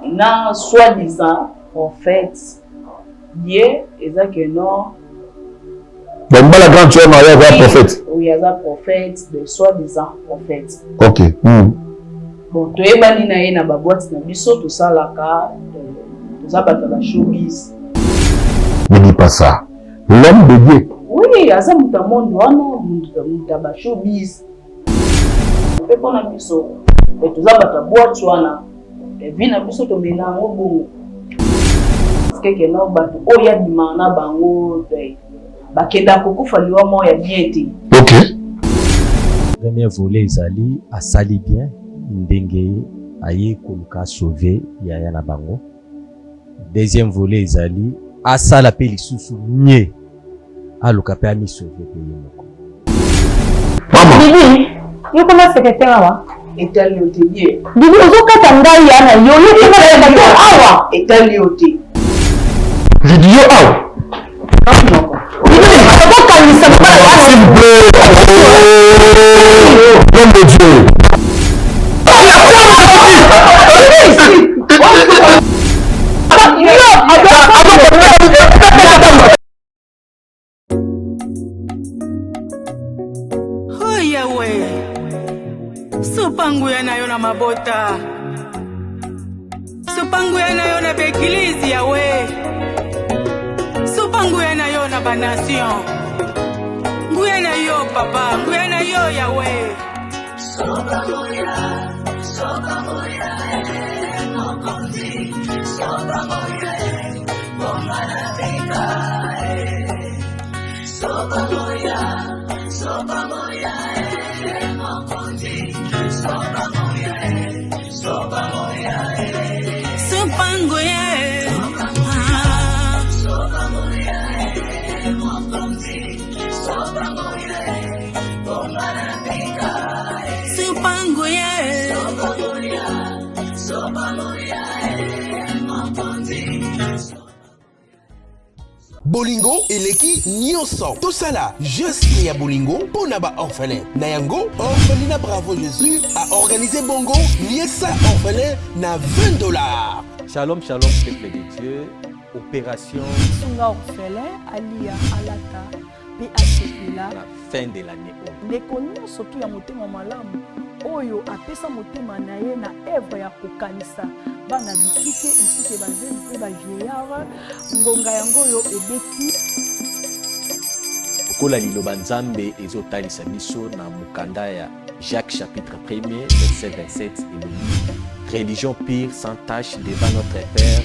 na soi-disant prophète Dieu eza que non donc la grande chose il y a prophète. Oui, il y a un prophète de soi-disant prophète. OK. Bon, tu es bani na ye na ba boîte na biso tout ça là ka tout ça bata la showbiz. Ne dis pas ça. L'homme de Dieu. Oui, asa muta monde wana muta ba showbiz. Pe kona biso. Et tout ça bata boîte wana. Et vina biso to mena ngo bongo. Parce que no ba o ya dimana bango de. Ba kenda kokufa liwa mo ya bien te. OK. Premier volet ezali asali bien ndenge aye koluka sauver yaya na bango. Deuxième volet ezali asala pe lisusu nye aluka pe ami sauver pe yemoko. Bibi, yo koma secrétaire awa? Etali otelie. Bibi ozokata ngai yana yo koma secrétaire awa? Etali ote. Vidéo awa. L'homme de Dieu. Oh Yahweh, sopangu yana yo na mabota, sopangu yana yo na bekilizi Yahweh, sopangu yana yo na banation, nguya na yo papa, nguya na yo Yahweh. Bolingo eleki nyonso tosala juste ya bolingo pona ba orphelin na yango orphelinat Bravo Jésus a organisé bongo liesa orphelin na $20. Shalom shalom peuple de Dieu. Opération Sunga orphelin alia alata PHPLA la fin de l'année. Ndeko soki ya motema malamu oyo apesa motema na ye na œuvre ya kokanisa bana bitike isike bazeli pe ba vieillard ngonga yango yo ebeti kola liloba nzambe ezotalisa biso na mukanda ya Jacques chapitre 1er verset 27 et religion pure sans tache devant notre Père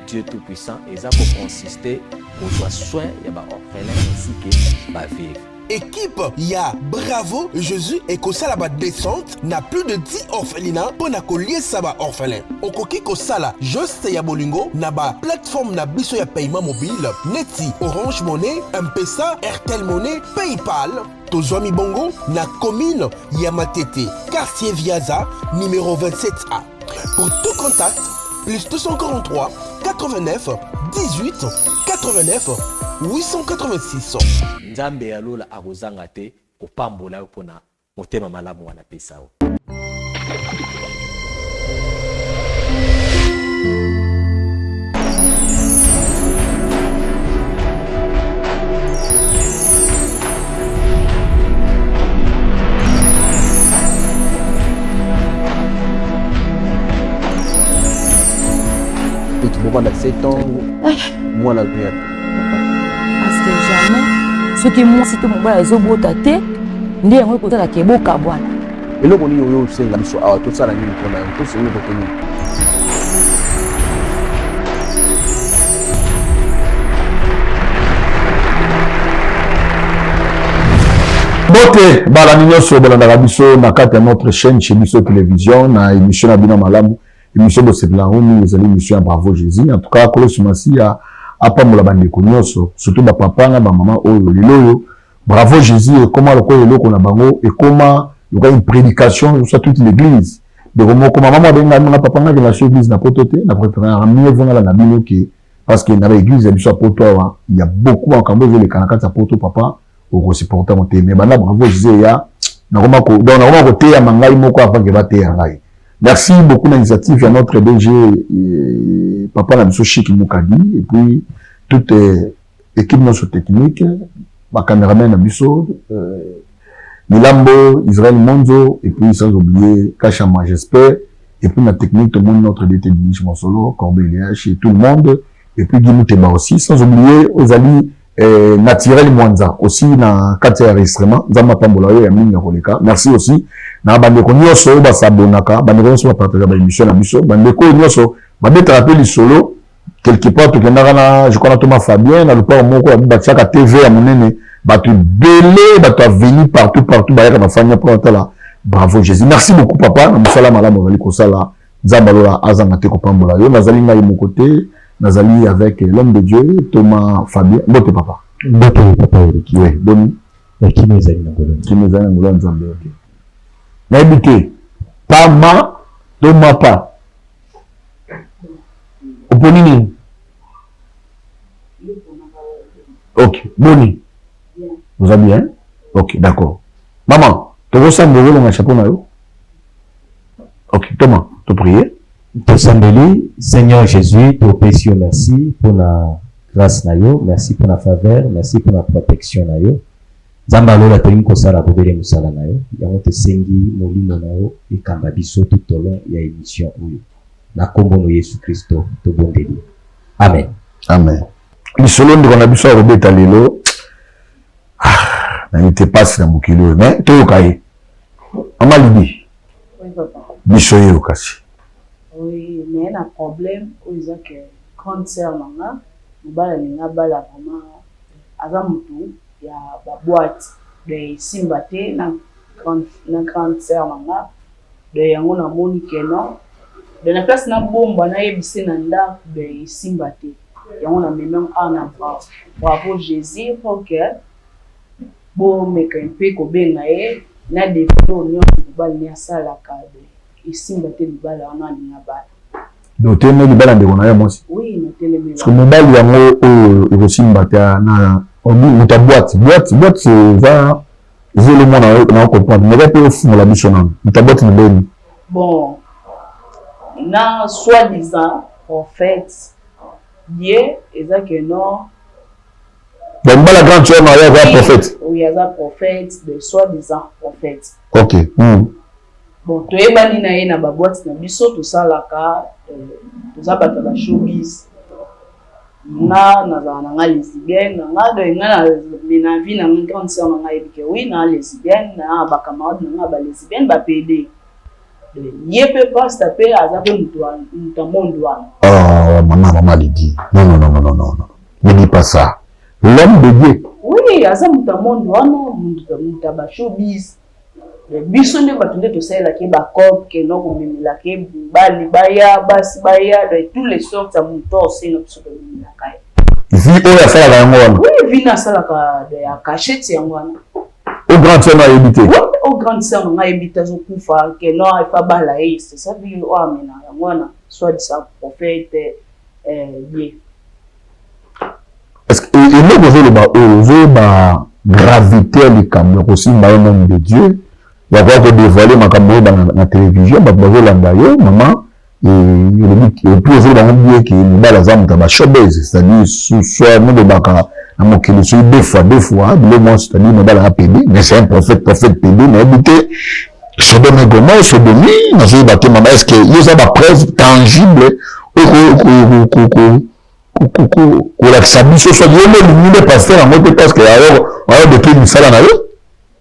Dieu tout-puissant eza ko consister kozwa soin ya ba orphelin ainsi que ba veuve. Équipe ya Bravo Jésus et kosala ba descente na plus de 10 orphelinats pour na koliesa ba orphelin. Okoki kosala juste ya bolingo na ba plateforme na biso ya paiement mobile neti Orange Money, M-Pesa, Airtel Money, PayPal. Tozwami bongo na commune ya Matete, quartier Viaza, numéro 27A. Pour tout contact, plus 243 89 18 89 886. Nzambe alola akozanga te kopambola yo pona motema malamu wana pesa o. Et tu vois dans 7 ans, moi la vie. Parce que jamais, ce qui moi c'était mon bas ezobota te, ndi yango kozala keboka bwana. Eloko ni oyo senga biso awa to sala nini pona to se oyo botoni. Bote bala nyonso balanda biso na kati ya notre chaîne chez biso télévision na émission na bino malamu émission de cette langue ezali émission ya Bravo Jésus en tout cas kolosumasi ya apamola bandeko nyonso surtout ba papa na ba maman oyo lelo Bravo Jésus et comment le koyo loko na bango et comment il y a une prédication sur toute l'église de comment maman benga na papa na la église na pototé na préparer mieux vont la bino qui parce que na l'église ya biso poto il y a beaucoup en kambo les kanakata poto papa au supporter monter mais bana Bravo Jésus ya na comment ko donc na comment ko te ya mangai moko avant que ba te ya ngai Merci beaucoup d'initiative à notre DG Papa Nabiso Chic Moukadi et puis toute équipe notre technique, ma caméraman Nabiso, Milambo, Israël Monzo et puis sans oublier Kachama j'espère et puis la technique tout le monde notre DT Dimitri Monsolo, Corbélia chez tout le monde et puis Guy Mouteba aussi sans oublier Ozali Naturel Mwanza aussi na kati ya enregistrement Nzamba Tambola yo ya mingi ya koleka. Merci aussi na bandeko nyonso ba sabonaka bandeko nyonso ba partager ba émission na biso bandeko nyonso ba mettre rappel solo quelque part to kendaka na je crois na Thomas Fabien na lupa moko ya bachaka TV ya monene batu belé batu venir partout ba yaka bafanya pour la bravo Jésus. Merci beaucoup papa na musala malamu bali ko sala Nzamba lola azanga te ko pambola yo nazali ngai mon côté. Nazali avec l'homme de Dieu, Thomas Fabien. Bote papa. Bote papa Eric. Oui, boni. Qui me zali nangolo. Qui me zali nangolo nzambe ok. Naibite. Pama, Thomas pa. Oponini. Ok, boni. Vous allez bien? Ok, d'accord. Maman, tu veux s'envoler dans un chapeau na yo? Ok, Thomas, te prier. Tosambeli, Seigneur Jésus, te remercie, merci pour la grâce na yo, merci pour la faveur, merci pour la protection na yo. Zambalo la tolim kosala bobele musala na yo, yango te sengi molimo na yo ekamba biso tout au long ya émission oyo. Na kombo no Yesu Kristo to bondeli. Amen. Amen. Lisolo ndiko na biso robeta lelo. Na nite passe na mukilo, mais to yokaye. Amalibi. Oui papa. Biso yo kasi. Oui, mais un problème, c'est que quand c'est un manga, nous allons bala vraiment azamutu ya ba boîte de simbate na grande sœur manga de yango na moni keno de na place na bomba na yebise na nda de simbate yango na même ana bravo Jésus pour que bon meka mpe ko benga e na de nyo bal ni asala ka isimbate libala wana alinga bala. Donc tene libala ndeko na yo mosi. Oui, na tele parce que mobali yango oyo isimbate na obi muta boîte c'est va le monde na comprendre mais peut fumula biso na muta boîte ni beni. Bon, na soi-disant prophète Dieu eza que non. Donc la grande sœur na ya prophète. Oui, eza prophète de soi-disant prophète. OK. Bon, toyebani na ye na ba boîte na biso tosalaka tozabata ba showbiz. Na nga lesbienne, nga de nga na vie na grande sœur na ebike oui na lesbienne na ba camarade na ba lesbienne ba PD. Ye peut pas se taper à ça mutu monde wana. Oh, maman Lydie. Non. Ne dis pas ça. L'homme de Dieu. Oui, à ça mutu monde wana, mutu ba showbiz. Biso nde batunde to sala ke ba cop ke no ko mimila ke bali baya basi baya de tous les sortes à muto c'est no so mimila kai. Vi o ya sala yango wana. Oui, vi na sala ka de ya cachette yango wana. Au grand sœur na habité. Oui, au grand sœur na habité zo kufa ke no fa bala c'est ça vi o amena yango wana soit de sa prophète Dieu. Est-ce que il ne ba gravité le camion aussi ba nom de Dieu. Il y a quoi que dévoiler ma caméra dans la télévision, bah vous l'envoyez, maman, et puis vous l'avez dit que nous allons faire un showbiz, c'est-à-dire soit nous de baka, à mon qu'il soit deux fois, le mois c'est-à-dire nous allons pédé, mais c'est un prophète pédé, mais écoutez, Sodome et Gomorrhe, Sodomie, nous allons battre maman, est-ce qu'il y a des preuves tangibles, ou la sabiso soit Dieu le milieu pasteur en mode parce que alors de qui nous ça là.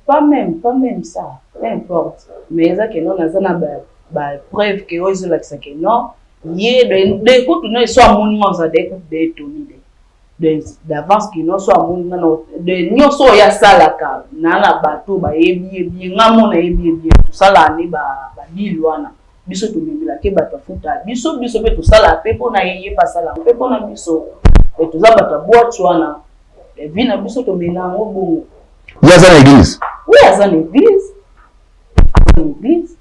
Pas même ça. Peu importe. Mais ça que non nazana ba preuve que ozo la ça que non yé de écoute non soit monument ça de toni de d'avance que non soit monument de nyo so ya salaka na bato ba yebi ngamo na yebi tout ça là ni ba dilwana biso to bibila ke bato futa biso pe tout ça là pe pona yé pas ça là pe pona biso et tout ça bato boatwana et vina biso to mena ngobongo. Il y a ça l'église. Oui, il y a ça l'église. L'église.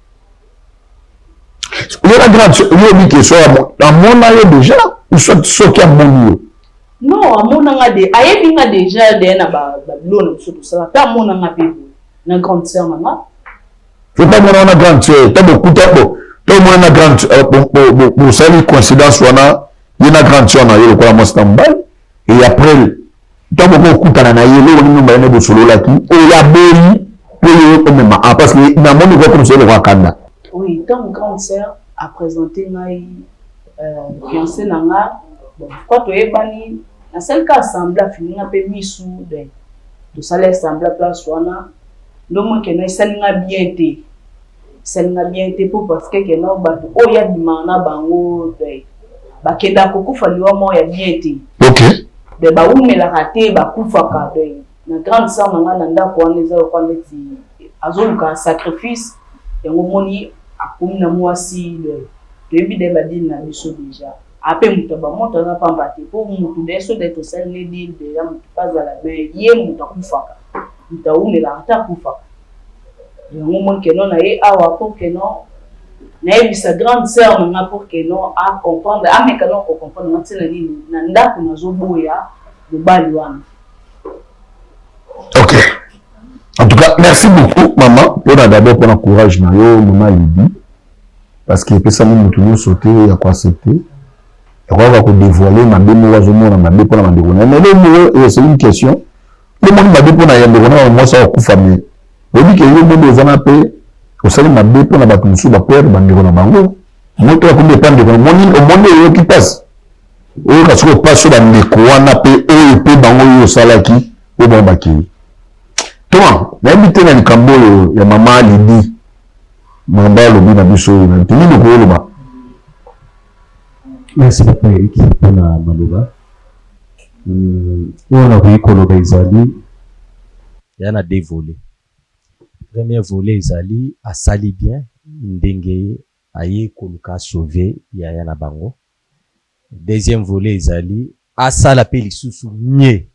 Il y a la grande sœur, il y a qui soit à mon aïe déjà, ou soit ce qui a mon lieu. Non, à mon aïe, aïe bien déjà, de na Babylone, tout ça. Pas mon aïe, na grande sœur, maman. C'est pas mon aïe grande sœur, t'as beaucoup, Donc moi na grande pour ça les coïncidences wana il na grande on a eu le moi standby et après tant beaucoup kutana na yelo ni mba na bosolo la ki o ya beri pour même parce que na mon niveau comme ça le Wakanda. Oui, tant mon grande sœur a présenté ngai fiancé nanga bon quoi to ebani na celle qui assemblée fini na pe misu de to sala assemblée place wana ndo mo ke na salinga bien te salinga bien te pour parce que no ba o ya dimana bango de ba kenda kokufa liwa mo ya bien te. OK. De ba umela raté ba kufaka de na grande sœur nanga na ndako wana eza kwa neti azoluka sacrifice yango moni akomi na mwasi de debi de ba dine na biso déjà après mutu ba moto na pamba te pour mutu deso de to sel ne dit de ya mutu pas à la be ye mutu kufaka mutu umela ata kufaka yango moni ke non na ye awa pour que non na sa grande sœur nanga pour que non a comprendre a meka non ko comprendre na tsena nini na ndako na zoboya de bali wana. OK. En tout cas, merci beaucoup maman pour d'abord pour le courage na yo maman Lydie parce que pesa mu tout sauter ya ko accepter et on va ko dévoiler ma bémo wa zomo na ma bé pour na mandeko na mais le c'est une question le monde ma bé pour na yandeko na moi ça ko famille on dit que yo monde za na pe au salon ma bé pour na ba musu ba père bandeko na bango moto ko dépendre de mon monde yo qui passe o ka so passe sur bandeko wana pe o pe bango yo salaki o bon bakiri. Toi, n'habitez dans le Cambo, il y a maman Lydie. Mamba lobi na biso na tini no ko loba. Merci papa Eric pour na maloba. On a vu koloba izali yana deux volets. Premier volet izali asali bien ndenge aye koluka sauver ya yana bango. Deuxième volet izali asala pe lisusu nye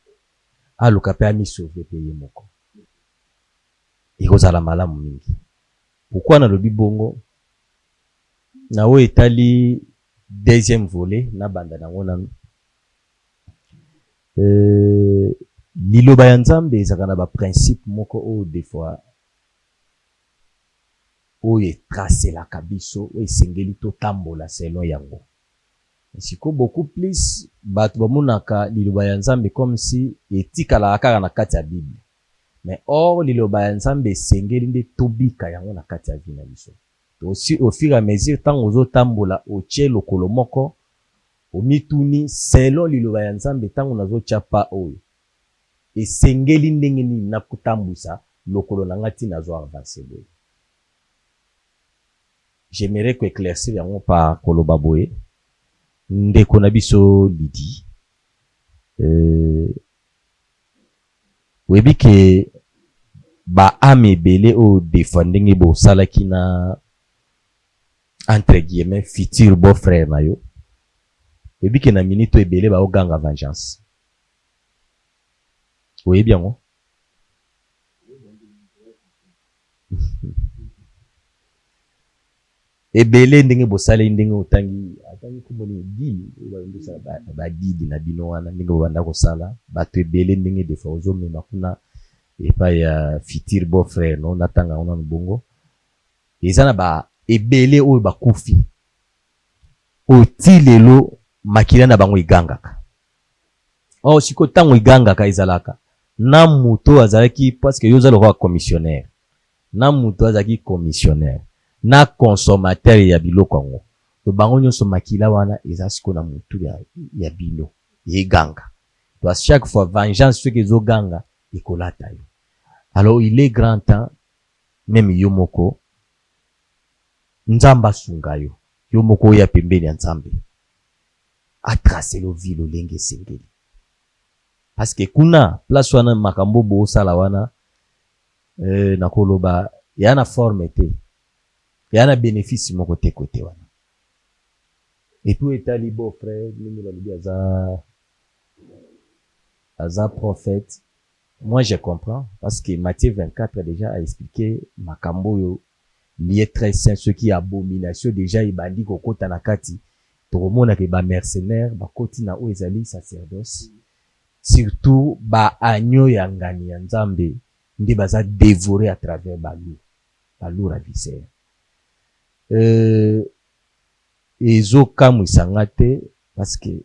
aluka pe ami sauver pe yemoko. Ikozala malamu mingi. Pourquoi na lobi bongo na o etali deuxième volet na banda na ngona liloba ya Nzambe ezaka na ba principe moko o des fois o tracer la kabiso o esengeli to tambola selon yango. Siko beaucoup plus bato bamonaka liloba ya Nzambe comme si etikala kaka na kati ya Bible. Mais or liloba ya Nzambe esengeli nde tobika yango na kati ya vie na biso. Aussi au fur et à mesure tant ozo tambola otie lokolo moko omituni selon liloba ya Nzambe tango nazo chapa oyo esengeli ndenge nini na kutambusa lokolo na ngati nazo avancer boye. J'aimerais que éclaircir yango par koloba boye ndeko na biso Lydie webi ke ba ame belé o défendingi bo salaki na entre guillemets futur beau frère na yo webi ke na minute ebele ba oganga vengeance oyebi yango ebele ndenge bo sala ndenge otangi kumoni dili ba didi na bino wana ndenge banda ko sala bato ebele ndenge defa ozomema kuna epa ya futur beau frère no natanga ona mbongo ezana ba ebele oyo bakufi otilelo makila na bango igangaka o siko tango igangaka ezalaka na muto azalaki parce que yoza le roi commissionnaire na muto azalaki commissionnaire na consommateur ya biloko ngo to bango nyonso makila wana eza siko na mutu ya bino iganga to à chaque fois vengeance ce que zo ganga ekolata yo. Alors il est grand temps même yomoko Nzamba sungayo yomoko ya pembeni ya Nzambe a tracer lo vilo lenge sengeli parce que kuna place wana makambo bo sala wana na koloba yana forme te yana bénéfice moko te côté wana et puis etali beau frère mimi lobi aza prophète. Moi je comprends parce que Matthieu 24 déjà a expliqué makambo yo lié très saint ce qui abomination déjà ibandi kokota na kati to mona ke ba mercenaire ba koti na o ezali sacerdoce surtout ba agneau ya ngani ya Nzambe ndi baza dévorer à travers balu ravisseur. ezokamwisanga te parce que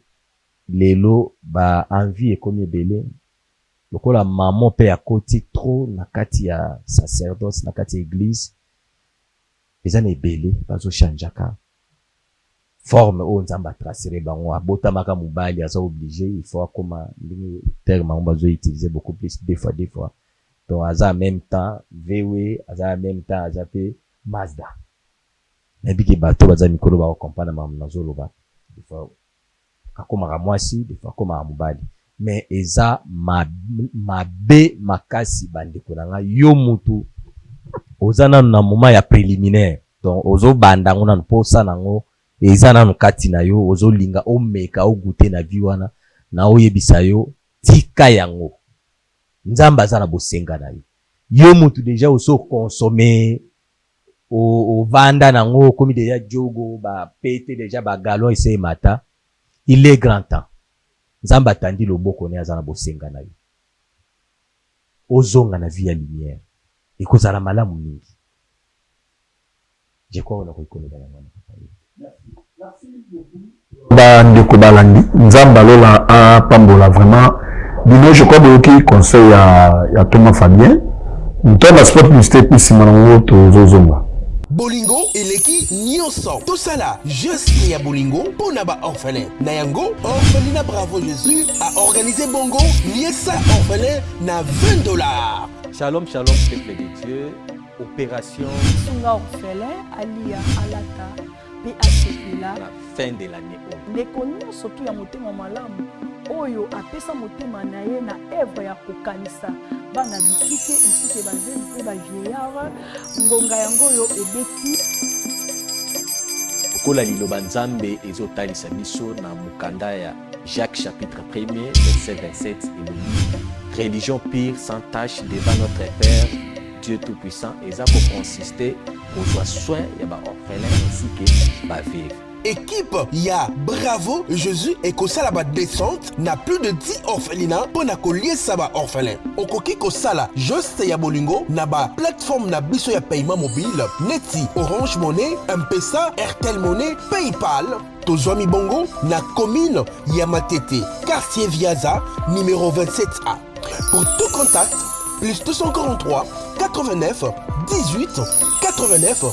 lelo ba envie ekomi ebele lokola mama mpe akoti trop na kati ya sacerdoce na kati ya église eza na ebele bazochangeaka forme oyo nzambe atracere bango abotamaka mobali aza obligé il faut akoma ndenge terme yango bazoutilize beaucoup plus des fois donc aza en même temps VW aza en même temps aza mpe Mazda nayebiki bato baza mikolo bakokompana mamu nazoloba des fois akomaka mwasi des fois akomaka mobali mais eza mabe makasi bandeko na nga yo mutu oza nanu na moment ya préliminaire donc ozobanda ngo nanu mpo osala nango eza nanu kati na yo ozolinga omeka ogute na vi wana na oyebisa yo tika yango nzambe aza na bosenga na yo mutu deja oso consommer ovanda nango komi deja jogo bapete deja bagalon ese mata il est grand temps nzambe atandi loboko ne aza na bosenga na yo ozonga na vie ya lumière ekozala malamu mingi je crois ona koikolela yango bandeko balandi nzambe alola apambola vraiment bino je crois boyoki conseil ya Thomas Fabien ntonda sport publicité puis nsima nango tozozonga bolingo eleki nyonso tosala geste ya bolingo mpona baorphelin na yango orphelina Bravo Jésus a organisé bongo liesa orphelin na $20. Shalom, shalom, peuple de Dieu. Opération Sunga orphelin alia alata pe asepela la fin de l'année. ndeko nyonso tu ya motema malamu oyo apesa motema na ye na evre ya kokanisa bana bitike esike bazeli mpe bavieillard ngonga yango oyo ebeti okola liloba nzambe ezotalisa biso na mokanda ya Jacques chapitre 1er verset 27 elobi religion pure sans tache devant notre Père Dieu tout-puissant eza koconsister kozwa soin ya baorphelin ainsi que baveuve. Équipe ya Bravo Jésus et kosala ba descente na plus de 10 orphelinats pour na koliesa ba orphelin. Okoki kosala juste ya bolingo na ba plateforme na biso ya paiement mobile neti Orange Money, M-Pesa, Airtel Money, PayPal. Tozwami bongo na commune ya Matete, quartier Viaza, numéro 27A. Pour tout contact, plus 243 89 18 89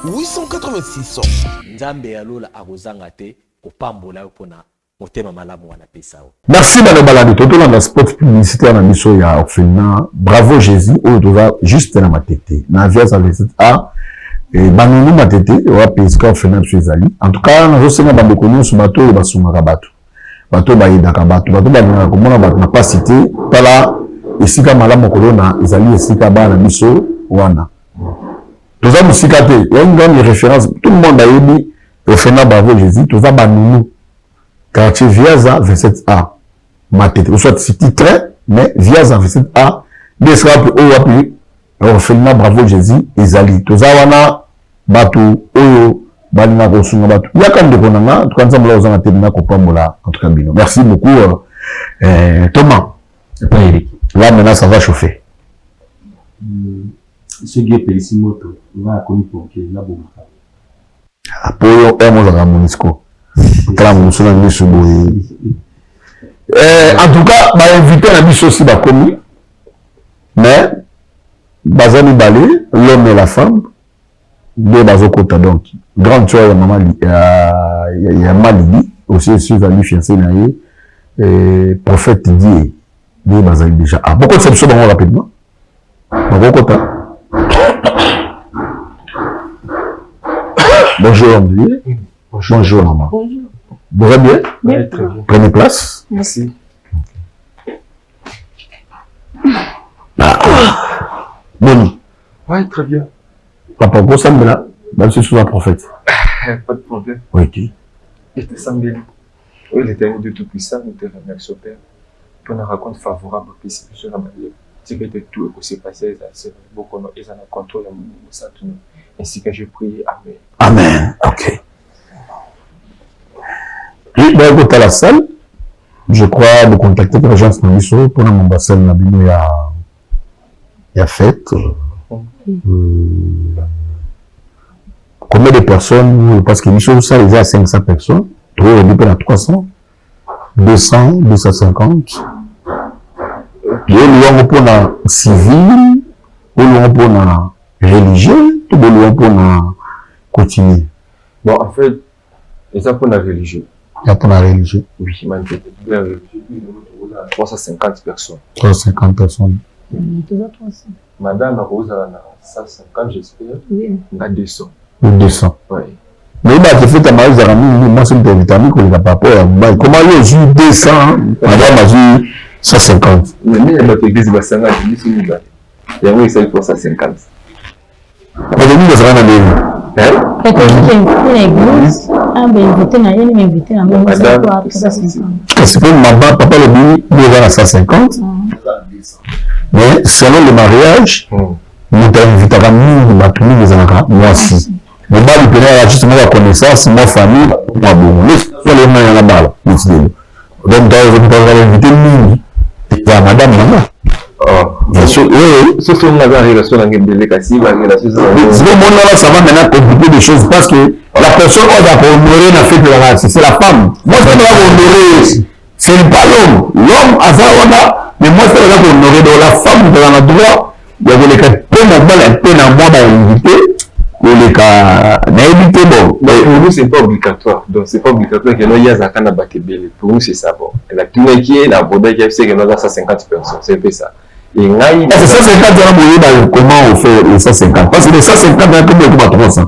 886. Nzambe alola akozanga te kopambola yo pona motema malamu wana pesa o. Merci bana baladi totolanda spot publicitaire na biso ya orphelinat Bravo Jésus oyo toza juste na Matete na Viaza 27A banunu Matete wa pesika orphelinat biso ezali en tout cas nazosenga bandeko nyonso bato oyo basungaka bato bayedaka bato balingaka komona bato na pasi te tala esika malamu kolona ezali esika bana biso wana toza musika te ya une grande référence tout le monde ayebi orphelinat Bravo Jésus toza banunu quartier Viaza 27A Matete soit city très mais Viaza 27A nde esika pe oyo wapi orphelinat Bravo Jésus ezali toza wana bato oyo balinga kosunga bato yaka ndeko nanga en tout cas nzambe la ozanga te bina kopambola en tout cas bino merci beaucoup Thomas pas Eric là maintenant ça va chauffer ce qui est Pelissimoto on a connu pour que la bombe apoyo moi Monisco kala musuna miso boye en tout cas ba invité na biso aussi ba komi mais bazali balé l'homme et la femme de bazokota donc grande soeur ya maman ya Malidi aussi sur la fiancée na ye prophète Dieu de bazali déjà beaucoup de ça biso bango rapidement bazokota. Bonjour André. Bonjour maman. bonjour. Vous allez bien? Oui, très bien. Prenez place. Merci. Boni. Oui, très bien. Papa, gros Sambela, même si c'est sous un prophète. Pas de problème. Oui, qui? Il était Sambeli. Oui, l'éternel de Tout-Puissant, nous te remercions, Père. Pour une raconte favorable, puis c'est sur la manière. C'est que tout ce qui s'est passé, c'est beaucoup de gens qui contrôlent le ainsi que je prie. Amen. Amen. Ok. Oui, ben, écoute, à la salle, je crois de contacter l'agence Nabiso pour mon bassin Nabino, il y a fête. combien de personnes, parce que nous sommes ça, ils ont 500 personnes, toi, on est à 300, 200, 250. Et on pour la civil, on pour la religieux, tout le monde pour la continuer. Bon, en fait, et ça pour la religion. Il y a pour la religion. Oui, la religion. 350 personnes. 350 personnes. Madame Rose a 150, j'espère. Oui. On a 200. 200. Oui. Mais il a fait ta mariage à moi, c'est une vitamine qu'on n'a pas peur. Comment il y a eu 200, madame a eu 150. Mais il y a notre église, il y a 50, il y a eu 150. Mais il y a rien à dire. C'est comme maman, papa le dit, il est à 150. Mais selon le mariage, nous invitons à nous, les enfants, moi aussi. Mais moi, il peut y avoir justement la connaissance, ma famille, moi, bon. Les mains, il y en a mal. Donc, dans invité nous, il y a madame, maman. Bien sûr, oui. Ce sont les relations avec les cassis, les relations. C'est le monde là, ça va maintenant compliquer des choses parce que la personne qui va honorer la fête de la race, c'est la femme. Moi, je vais honorer, c'est pas l'homme. L'homme a ça, mais moi, je vais honorer dans la femme, dans la droit. Il y a des cas, peu dans moi, d'inviter. Les cas, d'inviter, bon. Mais pour nous, c'est pas obligatoire. Donc, c'est pas obligatoire que nous, il y a Zakana Batebele. Pour nous, c'est ça, bon. La tournée qui est, la Boda qui est, nous avons 150 personnes. C'est un peu ça. Et c'est 150 comment on fait les 150 parce que les 150 comme le 300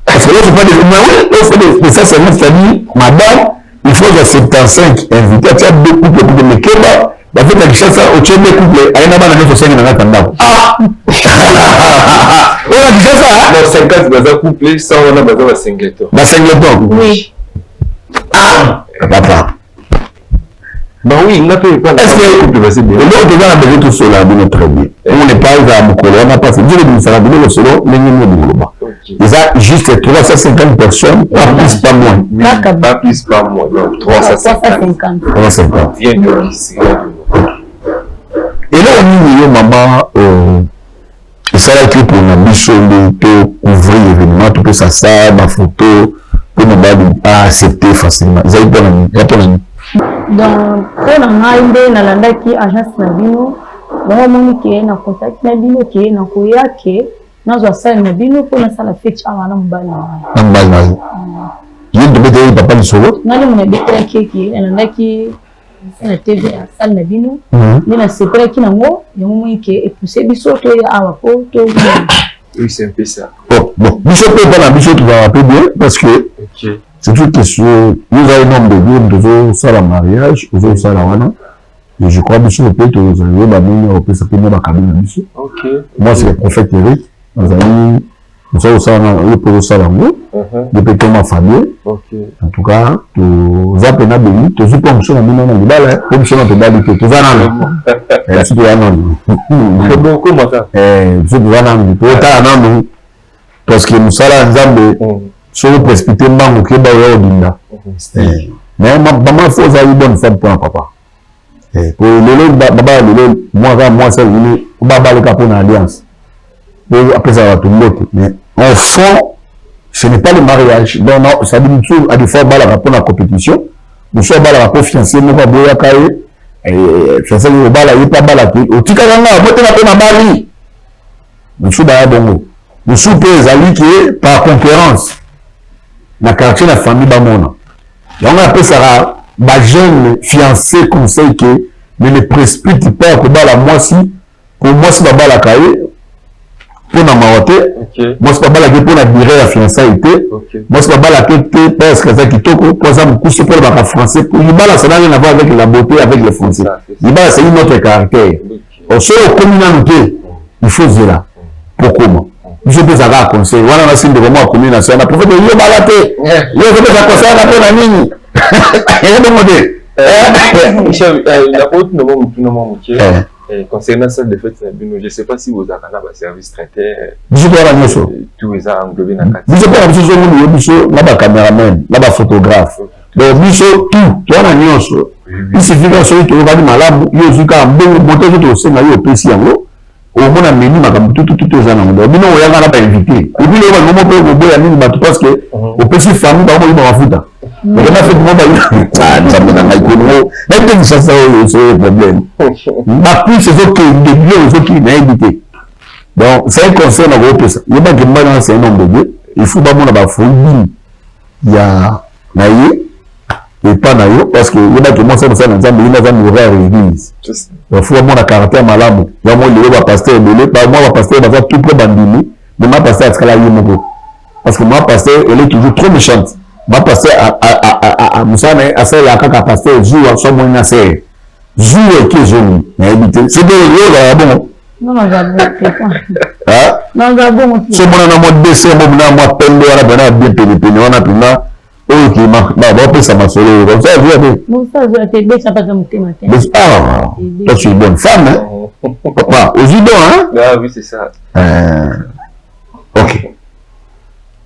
parce que là c'est pas des mais oui les 150 c'est-à-dire madame il faut que 75 invités tu as deux couples pour le keba la fait la chance au tien des couples à une abana de 5 dans la tanda ah on a dit ça non 50 dans un couple ça on a besoin de 5 lettres dans 5 lettres oui ah papa. Bah oui, on a fait pas. Est-ce que le l'autre dans la maison tout seul a très bien. On n'est pas à Mokolo, on n'a pas fait. Dieu nous a donné le solo, mais nous ne pas. Ils ont juste 350 personnes, pas plus, pas moins. Pas plus, pas moins. Donc 350. 350. Rien de ici. Et là, on dit, maman, ça là qui pour nous bichon de ouvrir l'événement, tout ça, ma photo, pour nous accepter facilement. Ils ont eu donc pour ngai nde nalandaki agence na bino bango moni ke na contact na bino ke na koya ke nazwa sale na bino pour na sala fetch awa na mbali na mbali yindi bete papa ni solo ngali mona bete ke nalandaki na TV sale na bino ni na sepela ki nango yango moni ke epouser biso to ya awa po to oui c'est un peu ça bon biso peut pas la biso tu vas rappeler bien parce que c'est toute question. Nous avons un nombre de groupes de ça la mariage, de ça la wana. Et je crois que monsieur peut-être vous avez on peut s'appeler la cabine monsieur. OK. Moi c'est le prophète Eric. Nous avons ça le pour ça la moi. Depuis que ma famille. OK. En tout cas, tu zapena béni, tu joues comme ça na mino na libala, comme ça na tobali que tu vas na. Tu vas na. C'est bon comment ça? Tu vas na, tu vas na parce que nous ça la nzambe. Sur le précipité, mango qui est d'ailleurs dinda. Mais maman faut avoir une bonne femme pour un papa. Pour le baba le moi ça il baba le capon alliance. Après ça va tout l'autre. Mais en fond, ce n'est pas le mariage. Donc non, ça dit tout à des fois bala rapport la compétition. Nous sommes bala rapport fiancé, nous va boya kaye. Et fiancé le bala il pas bala qui. Au tika nga, moi tu n'as pas bali. Nous sommes bala bongo. Nous sommes des amis qui est par concurrence. Na quartier la famille bamona. Donc on appelle ça ba jeune fiancé conseil que mais ne précipite pas que ba la moisi pour moi c'est pas la cahier pour na maoté. Moi c'est pas la pour la durée la fiançailles. Moi c'est pas la tête parce que ça qui toko pour ça beaucoup c'est pour le français pour il ça n'a rien à voir avec la beauté avec le français. Il c'est une autre caractère. Au seul communauté il faut dire pourquoi je peux savoir conseil wana na sinde kwa commune na sana prophète yo balate yo ko za conseil na pona nini ebo mode la haute no concernant celle de fait je sais pas si vous avez un service traiteur je peux la nyoso tout ça englobé na kati je peux la biso mo biso na ba cameraman na ba photographe donc biso tout wana nyoso il suffit que celui qui va malamu yo zuka mbongo moto to senga yo pesi yango au moins menu makambo tout aux années bino oyanga na ba invité et puis le ba ngomo pe boya nini ba parce que au petit famille ba mo mafuta mais on a fait mo ba ça me na ikono même ça c'est problème ma plus c'est que des lieux aux qui na invité donc c'est un conseil na groupe ça il ba que moi c'est un nombre de il faut ba mo na ba folie ya na ye et pas na yo parce que il ba que moi ça na nzambe il na horaire église il faut avoir un caractère malade. Il y a un pasteur, moi, pasteur, il va tout près bandini, mais ma pasteur, parce que ma pasteur, elle est toujours trop méchante. Ma pasteur, à Moussane, à celle-là, quand la pasteur joue à son moyen, c'est joue qui est jeune. C'est de l'eau, bon. Non, j'avoue, c'est ça. Hein? Non, j'avoue, c'est mon amour de ces moments, moi, peine, on a bien pénétré, on a pu là. Oh, qui m'a pas ça m'a sauvé comme ça, vous avez. Non, ça, vous avez bien, ça pas de monter matin. Ah, toi, tu es une bonne femme, hein? Papa, aux idées, hein? Ah oui, c'est ça. Ok.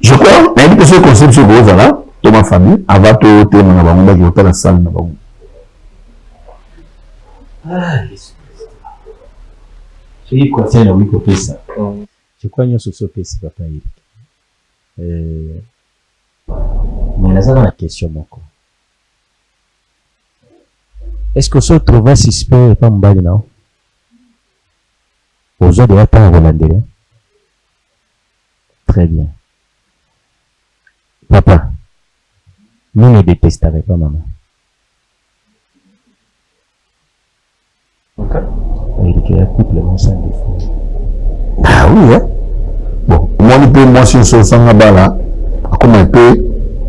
Je crois, mais il y a des concepts sur vos là, de ma famille, avant tout, tu es dans la salle. Je conseille oui côté ça. Je crois que ce PC papa mais là ça dans la question encore. Est-ce que ce trouve suspect pas mbali non? Aux autres doit pas hollandais. Très bien. Papa, nous ne détesterions pas maman. Ok. Il dit qu'il y a couple sans défaut. Ah oui, hein? Bon, moi, si je suis sans la balle, comme un peu,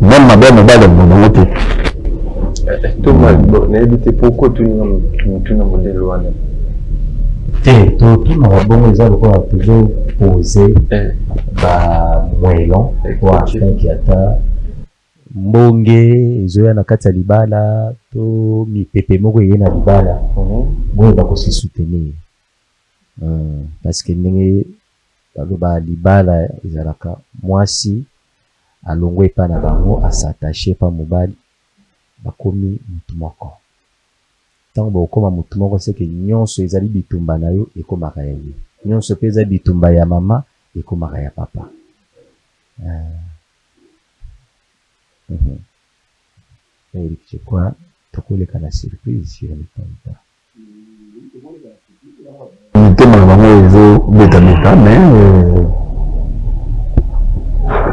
même ma belle me bat de mon côté. Thomas, n'hésitez pourquoi tu n'as modèle loin. Tout m'a bon, les gens toujours posé moellon pour acheter qui a mbonge ezoya na kati ya libala to mipepe moko ye na libala boye bakosi soutenir parce que ndenge baloba libala ezalaka mwasi alongo epa na bango asatache pa mobali bakomi mutu moko ntango bakokoma mutu moko seke nyonso ezali bitumba na yo ekomaka ya ye nyonso mpe eza bitumba ya mama ekomaka ya papa. Eric, je crois que tu as la surprise sur le temps.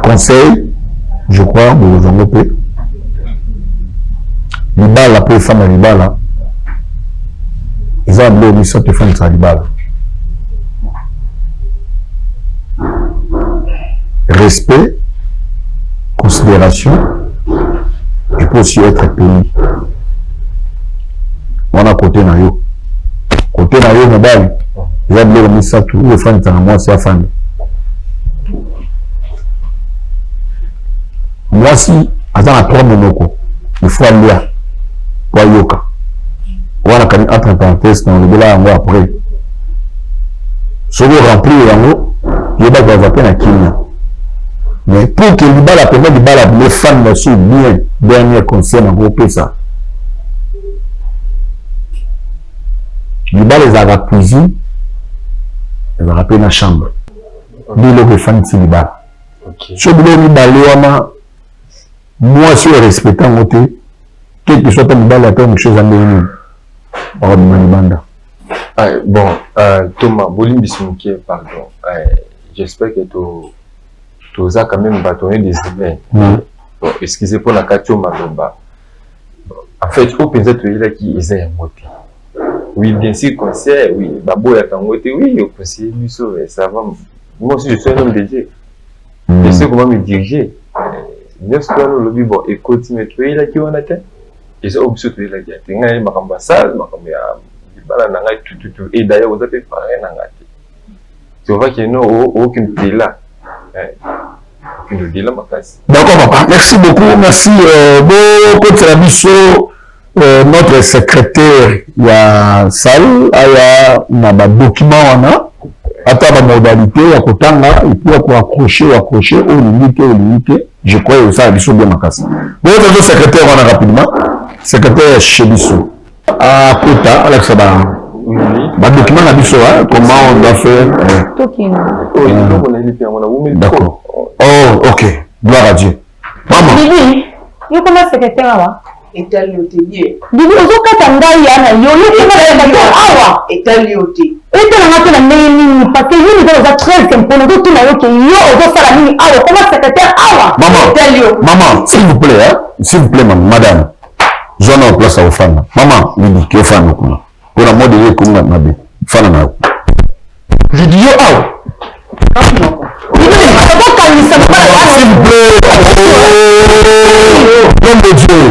Conseil, je crois, vous en avez. Libala, peu femme à Libala. Ils ont oublié une sorte de femme à Libala. Respect, considération. Il peut aussi être payé. On a côté nayo. Côté nayo, mobile. Il y a de ça tout. Le fan est en moi, c'est la fan. Moi, si, attends à 3 monoko, il faut aller à Wayoka. On a quand même entre parenthèses dans le là, après. Si vous remplissez l'anneau, il y a des gens qui ont Kenya. Mais pour que Libala permette de balader les femmes là-dessus, bien, dernier conseil, on va couper ça. Libala, les a la cuisine, les a rappelé la chambre. Bilo les femmes de Libala. Si vous voulez Libala, moi, si je respecte en côté, quel que soit ton Libala, il y a une chose à me bon, Thomas, Bolim Bismouké, pardon. J'espère que tu as quand même bâtonné des humains. Bon, excusez pour la question, Malomba. En fait, au pensée tu es là qui est un moté. Oui, bien sûr, conseil, oui, Babo est un moté, oui, au conseil, ça va. Moi aussi, je suis un homme de Dieu. Je sais comment me diriger. Bien sûr, le lobby, bon, écoute, mais tu es là qui en atteint. Et ça, au tu es là qui a atteint. Ma ambassade, ma tout. Et d'ailleurs, vous avez pareil, tu vois qu'il n'y a aucune télé là. D'accord, papa. Merci beaucoup. Merci beaucoup de notre secrétaire. Il y a salle, il y a un document, attends la modalité, il y a Kotanga, et puis accrocher, au limité. Je crois que ça a bien ma casse. Bon, le secrétaire, on a rapidement. Secrétaire chez Bissou. À Kota, Alex Sabah. document na biso, comment on doit faire. D'accord. Oh, ok. Gloire à Dieu. Maman. Bibi, yo comment secrétaire là? Etalioté. Bibi, ozo kata ngai yana yo comment secrétaire awa? Etalioté. Etalanga na nini parce que yini dans la 13e pour nous tout na yo que yo ozo sala nini awa comment secrétaire awa? Maman, s'il vous plaît, s'il vous plaît, madame. J'en ai en place à Ofana. Maman, Lili, qui est fan de Kuna. Pour la mode de Kuna, Nabi. Fan de je dis yo, s'il vous plaît. Nom de Dieu.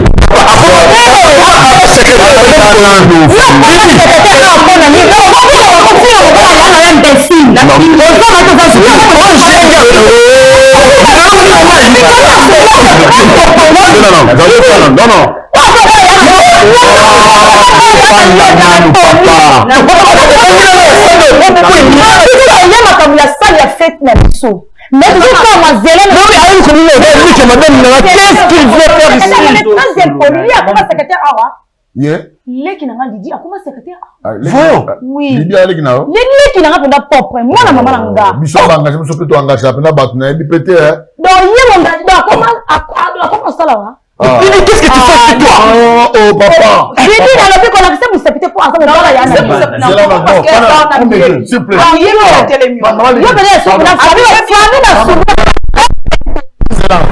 Non. Mais qu'est-ce qu'il veut faire ici? Leki na Lydie, comment secrétaire? Oui. Lydie avec na. Leki na penda propre. Moi na maman nanga. Biso engagé, biso plutôt engagé, penda battu na bi pété hein. Donc comment ça là? Qu'est-ce que tu fais toi? Oh papa. J'ai dit dans le fait qu'on a accepté vous pour ensemble dans la yana. S'il vous plaît.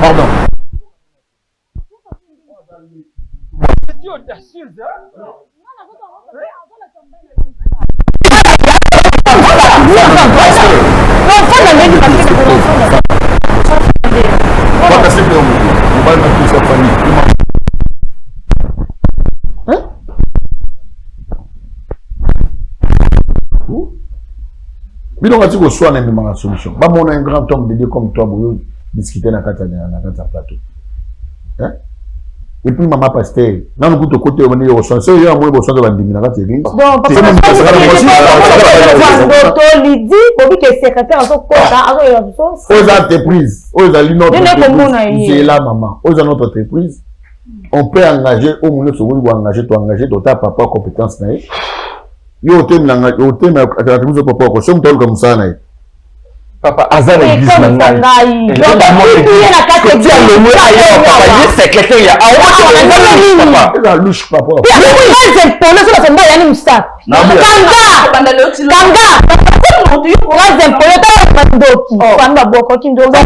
Pardon. Mais on a dit que soit une solution. Bah, on a un grand homme de Dieu comme toi pour discuter dans le plateau. Hein? Et puis maman pasteur, dans le côté on est au sens, il y a moins besoin de l'église. Donc parce que Lydie, pour que secrétaire aux entreprises, aux entreprises, c'est là maman, aux notre entreprise, on peut engager au moins ce que engager toi engager ta papa compétence na yo thème entreprise papa ko somme tol comme ça na papa azar église na ngai donc il y a la catégorie le mot ailleurs papa il secrétaire ya papa il a louche papa c'est pour le ça c'est moi yani msa kanga bandoki kwamba boko kindogo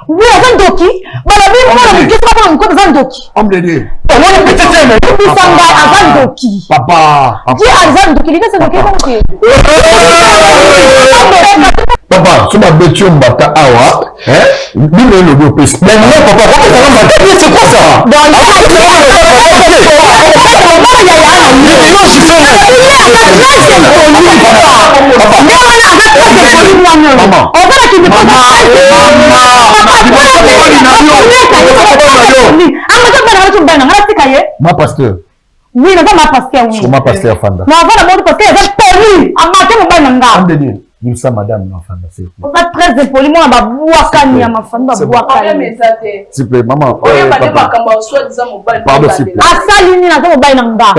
oui, Azandoki, Azandoki. Papa. Papa, tu m'as battu un bata awa, hein? Dis-le le beau piste. Mais non, papa, c'est quoi ça? Ma pasteur. Oui, non, ma pasteur. Sur ma pasteur Fanda. Non, avant la mode parce qu'elle est polie. À matin, mon bain nanga. Dis ça, madame, Fanda. On va très impoli, moi, ma boakani, ma Fanda, boakani. S'il te plaît, maman. Pardon, s'il te plaît. Asalini, na mon bain nanga.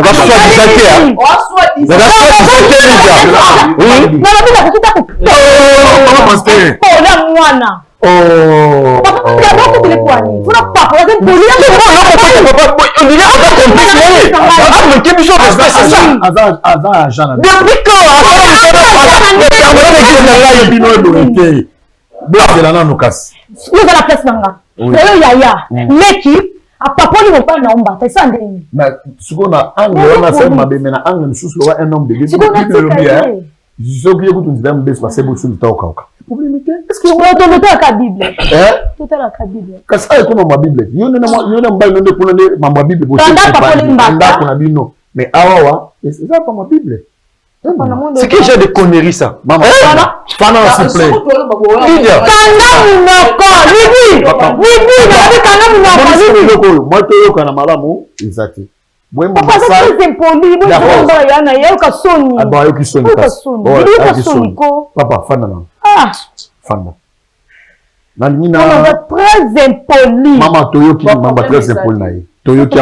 Est-ce que vous avez la Bible? Tout est la Bible. Qu'est-ce que vous avez la Bible? Vous avez la Bible. Mais awa, c'est ça pas ma Bible. C'est quel genre de conneries ça? Maman, Fana, s'il te plaît. Moi, tu es au malamu, exact. Moi, papa, Fana. Fana. Très impoli. Maman, Toyoki, maman, très impoli. Toyoki,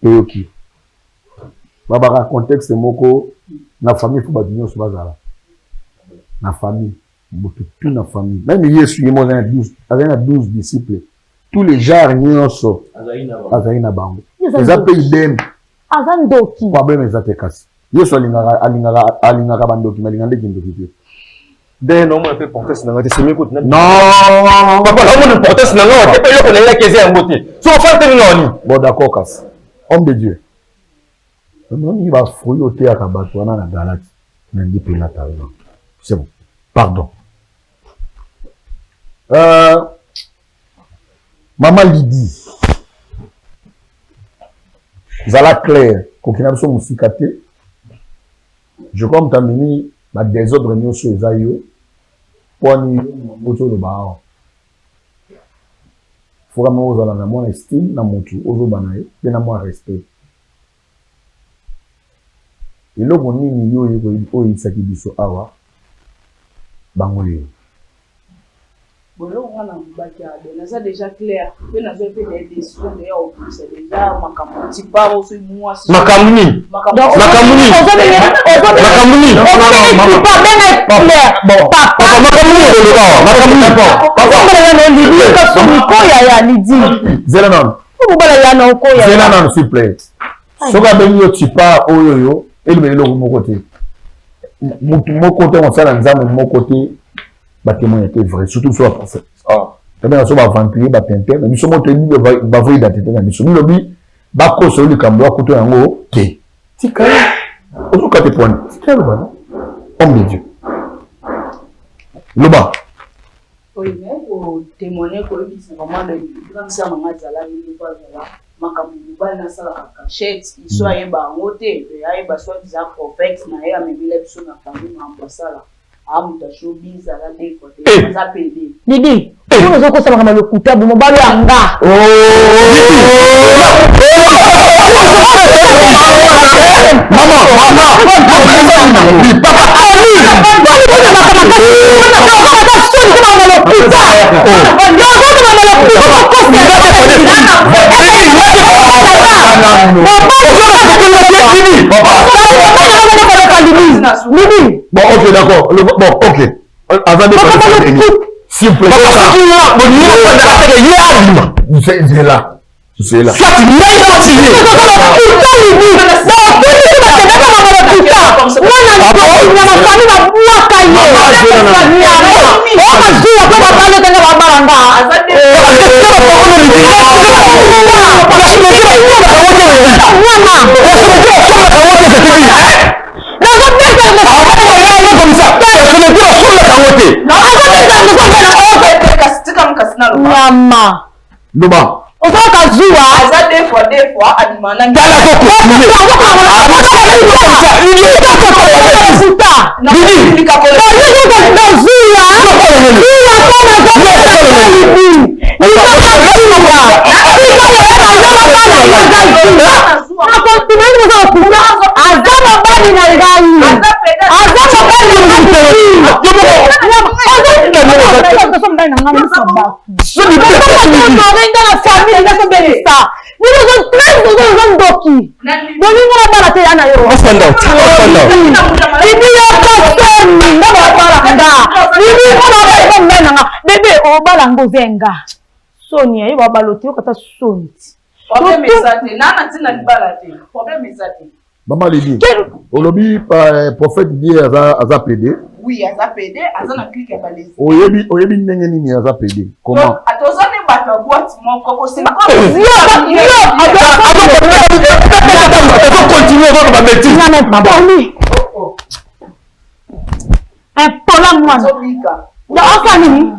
Toyoki. Baba, contexte moko, na famille, faut pas dire sur bazar. Na famille, tout na famille. Même Jésus, il a 12 disciples. Tous les genres, ils sont Azaïna Bango. Les appels idem. Azandoki. Problème, ils ont cassé. Jésus, alingara bandoki, mais alingande kindoki. D'un homme, on peut porter ce nom. C'est mieux que non. Papa, on peut porter ce nom. Tu peux le connaître qui est un beauté. Tu vas faire tes noms. Bon, d'accord, casse. Homme de Dieu. Non, il va fouiller au théâtre à Batouana, la Galate. C'est bon. Pardon. Maman Lydie. Zala Claire. Kokina biso musikate. Je comme t'as mis la désordre nyo sur Ezayo. Poni auto le bao. Faut vraiment aux alana mon estime na motu ozo banaye, bien na moi respect. Et là, on est il s'agit de awa. Bangoye. Bon, là, on a un backyard. C'est déjà clair. On a fait des décisions d'ailleurs. C'est déjà Makamuni. Pas aussi moi. Makamuni. Makamuni. Zélanon, s'il vous plaît. Soka benyo tipa oyoyo. Et le meilleur de mon côté. Mon côté, on s'est lancé de mon côté. Le témoin était vrai, surtout sur la prophète. C'est-à-dire qu'on va vampire, va pinter, mais nous sommes tenus de voir d'identité. Nous sommes lobby, va causer le cambo à côté en haut. Ok. C'est quand même. Au tout cas, c'est point. C'est clair, non? Homme de Dieu. Le bas. Oui, mais pour témoigner que c'est vraiment le grand sœur Maman Zala, il n'est pas là. Makamuni bana sala cachette iso ayeba ngote ayeba soit des prophètes na ya mebile biso na famille na ambasala amuta showbiz ala de côté za PD Didi on zo ko sama kama lokuta bu mobalo anga Bon, ok, d'accord. Bon, ok. Avant de parler, s'il vous plaît. C'est là. C'est là. Mama. Noma. On va pas jouer. Ça des fois, animana. Sonia, il va baloter quand tu sonnes. Problème est ça, nana tina libalate. Problème est ça. Maman Lydie, au lobby, prophète dit à PD. Oui, à PD, à la clique à balise. Oyebi nenge nini à PD. Comment? Atozane bata boîte mon coco c'est pas. Continuer votre bêtise. Un pola moi. Na ofa nini?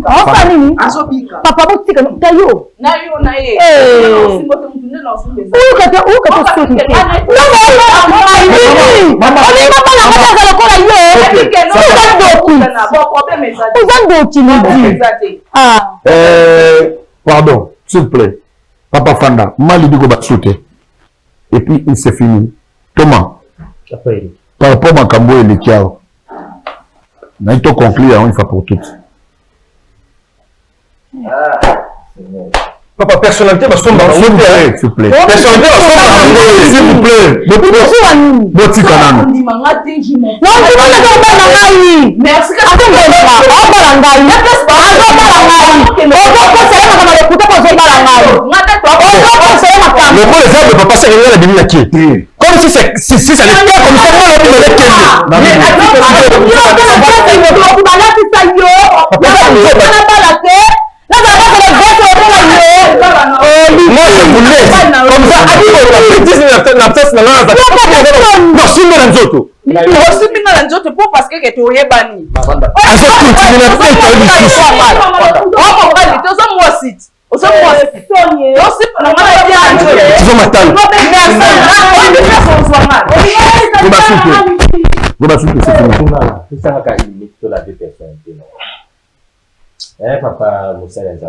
Ofa nini? Azobika. Papa botika tayo. Na yo na ye. Simbo to mtunde na osimbe. Uka to sio. Mama. Oli mama la kata za lokola yo. Pardon, s'il vous plaît. Papa Fanda, mal dit que sauter. Et puis il s'est fini. Thomas. Par rapport à Makambo et le Kiao. N'a pas conclu une fois pour toutes. Papa, personnalité, s'il vous plaît. Personnalité, s'il vous plaît. Comme si ça n'était pas comme ça, moi je vous laisse comme ça parce que tu es banni. Papa,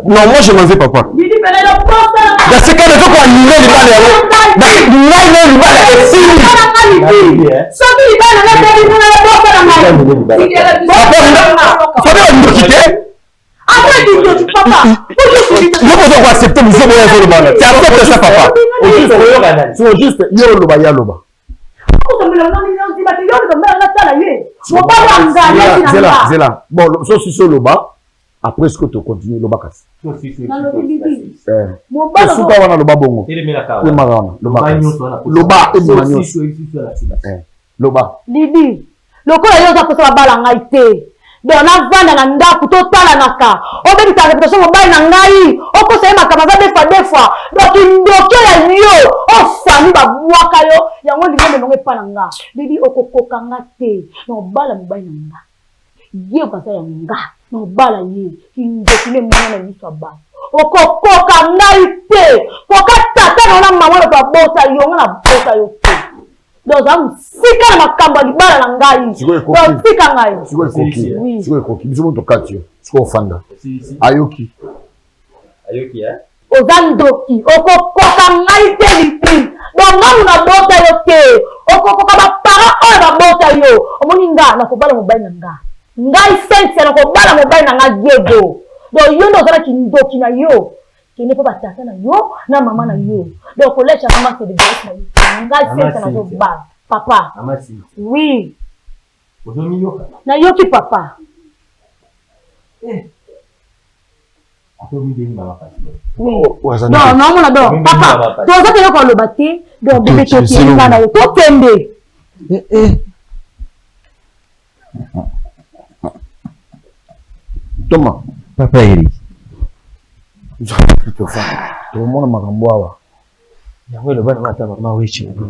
non, moi je m'en vais, papa. Dans ce cas, il faut qu'on annule les balles. Après ce que tu continues, le bac. Lidi, lokola yo za kosa bala ngai te. Donc na vanda na ndaku to tala naka. O be ta réputation mo bala ngai. O ko se makama za des fois. Donc ndoke ya yo, o fami ba buaka yo. Yango ndimbe nonge pa nanga. Lidi o kokoka ngate. No bala mo bala nanga. Ye ko sa yanga. No bala ye. Ndoke le mwana na miso ba. O kokoka ngai te. Koka tata na mama na bota yo na bota yo te. Donc sika na makamba libala na ngai. Donc sika ngai. Siko koki. Biso moto katio. Siko fanda. Ayoki. Ayoki Ozandoki. Okokoka ngai te lipi. Donc ngamu na bota yo te. Okokoka ba para o na bota yo. Omoni nga na kobala mobile na nga. Ngai sense na kobala mobile na nga gego. Donc yo ndo zana kindoki na yo. Kene po batata na yo na mama na yo. Donc collège maman c'est de grâce na yo. Ngai sense na yo ba. Papa. Amasi. Oui. Ozomi yoka. Na yoki papa. Atomi beni mama papa. Oui. Non, non, mon adore. Papa, tu as déjà le bâti, donc bébé qui est là, tu t'aimes. Thomas. Papa Eric. Il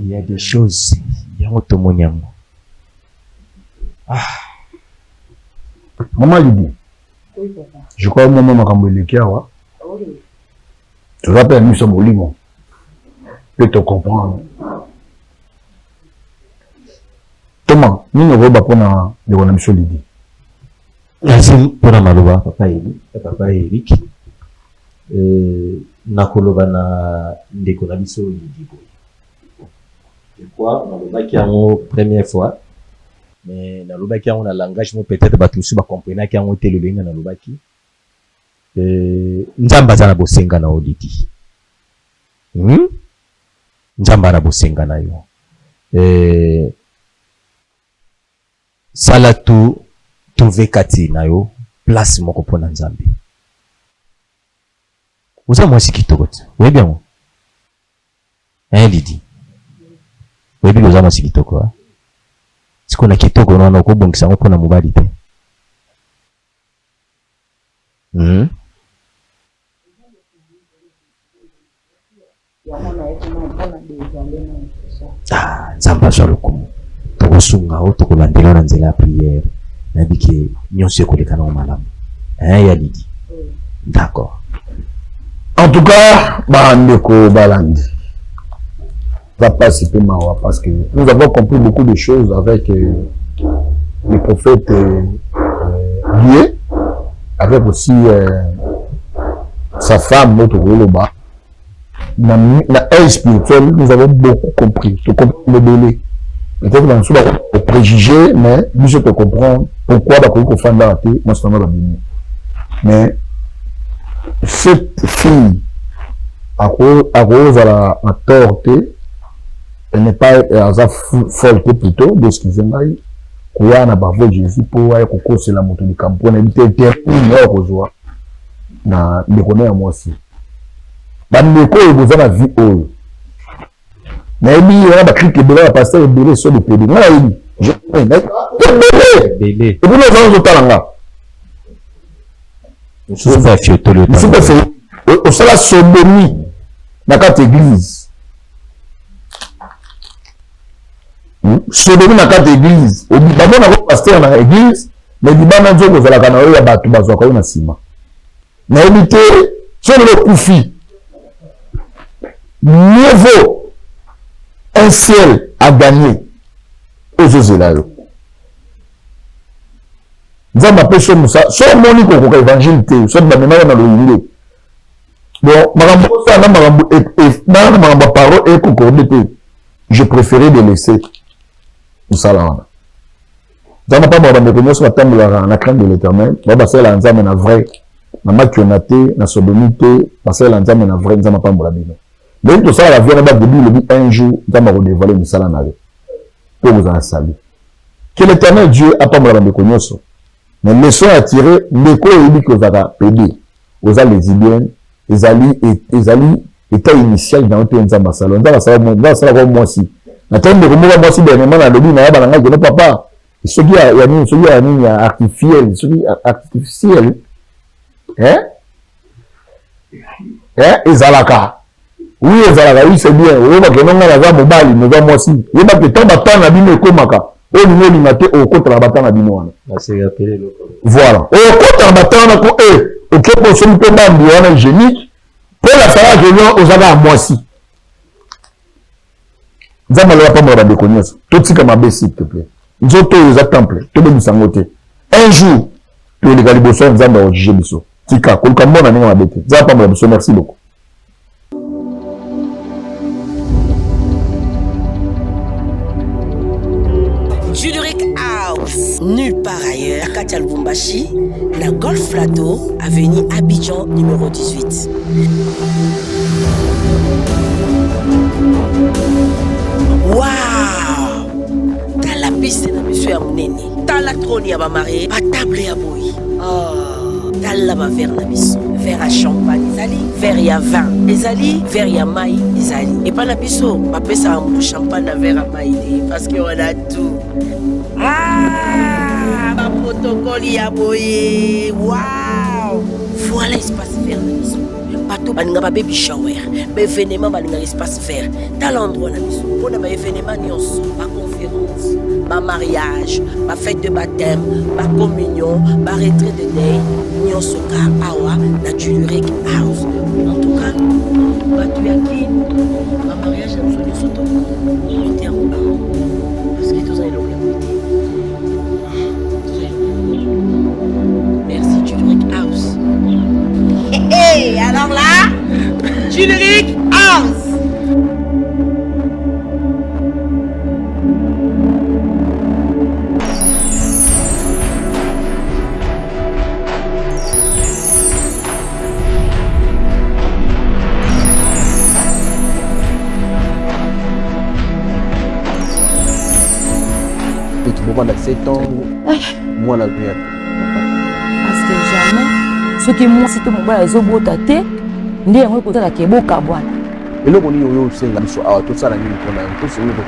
y a des choses. Il y a autre monde. Maman Lydie. Je crois que maman m'a cambolé qui a. Tu rappelles, nous sommes au limon. Je te comprends. Thomas, nous ne voulons pas prendre de l'économie Lydie. Lazim pona maloba papa Eric nakoloba na ndeko na biso Lydie. Je crois maloba ki yango première fois mais naloba ki yango na langage mo peut-être ba tous ba comprendre ki yango te le benga naloba ki nzamba za na bosenga na Lydie. Nzamba na bosenga na yo salatu trouver kati na yo place moko pona nzambe. Oza mwasi kitoko. Oui bien moi. Lydie. Oui bien oza mwasi kitoko. Siko na kitoko na ko bongisa ngo pona mobali te. Nzamba za lokumu. Tokosunga o tokolandela na nzela ya prière. nabiki nyonso ekolekana o malamu ya Lydie. D'accord. En tout cas, bandeko balandi va participer mawa parce que nous avons compris beaucoup de choses avec les prophètes liés, avec aussi sa femme, notre Roloba. Dans l'air spirituel, nous avons beaucoup compris. Tu comprends le délai. Peut-être que nous avons des préjugés, mais nous je peux comprendre pourquoi nous avons fait la tête, moi c'est pas mais cette fille, à cause à la torte, elle n'est pas folle plutôt, excusez-moi, qu'il y a un Jésus pour que c'est la moto du camp. On a été terminé na déconner à moi aussi. Bandeko et vous avez la vie haut. Mais il y a des cris qui sont passés et belé sur le pédé. Moi, je belé. Et vous les gens au talanga. C'est pas fait tout le temps. C'est pas fait. Au sein de la sodomie, dans cette église. Sodomie dans cette église. Au Liban, on a un pasteur dans l'église, mais le Liban, on a dit que vous allez avoir un bateau, vous allez avoir un ciment. Mais évitez, sur le koufi, mieux vaut un ciel à gagner aux Zélayo. Nous avons appelé ce Moussa, soit mon iko pour l'évangile, soit de la mémoire dans le Hindé. Bon, ma parole est concordée, je préférais de laisser Moussa là. Nous n'avons pas de sur la table de la crainte de l'éternel, c'est la nzame na vrai. Na makionate na sodomité parce que l'ensemble na vrai nzama pas mbulabino mais tout ça la vie na ba début le un jour nzama redévoiler misala na pour vous en saluer que l'éternel Dieu a pas mbulabino konyoso mais leçon à tirer ndeko ebi ko zaka pédé aux lesbiennes ezali état initial dans tout nzama salon nzama sala comme moi aussi na temps de remover moi aussi dernièrement na lobby na ya balanga que papa ce qui a ni ce qui a ni artificiel ce qui artificiel ezalaka oui ezalaka oui c'est bien oui parce que non na za mobali nous va moi aussi oui parce que tant battant na bino ekomaka o ningo lingate o kotala battant na bino wana c'est appelé le voilà o kotala battant na ko ok pour ce peu bambi wana génique pour la faire réunion aux aga moi aussi nzamba la pas mora de connaître tout ce que ma baisse s'il te plaît nzoto les temple to be bisangote un jour tu les galiboso nzamba o juger biso tika koluka mbona ninga mabete za pa mwa biso merci beaucoup. Juduric House, nulle part ailleurs, Katia Lubumbashi, la Golf Plateau, avenue Abidjan numéro 18. Waouh! T'as la piste de monsieur Amouneni, t'as la trône à ma mariée, à table à boy. Oh, t'as la verre na biso, verre à champagne, ezali, verre à vin, ezali, verre à maï, ezali. Et pas na biso, ma pèse à un champagne à verre à maï, parce qu'on a tout. Ah, ma protocole à boy. Waouh! Voilà l'espace vert na biso. Bateau balinga ba baby shower, ba événement balinga espace vert. Dans l'endroit na biso, on a ba événement nyonso, ba conférence, ba mariage, ba fête de baptême, ba communion, ba retraite de deuil, nyonso ka awa na Juduric House. En tout cas, bateau yaki, ba mariage na biso nyonso to. Mettez en bas. Parce que tous les lois merci Juduric House. Hey, alors là, Juduric House. Et tu peux prendre 7 ans, moi la vie. Parce que jamais, ce qui moi, si tout le monde a zobota te, ndi yango kozala keboka bwana. Et là, on y a aussi la mission à tout ça, la nuit, on a tous ces niveaux.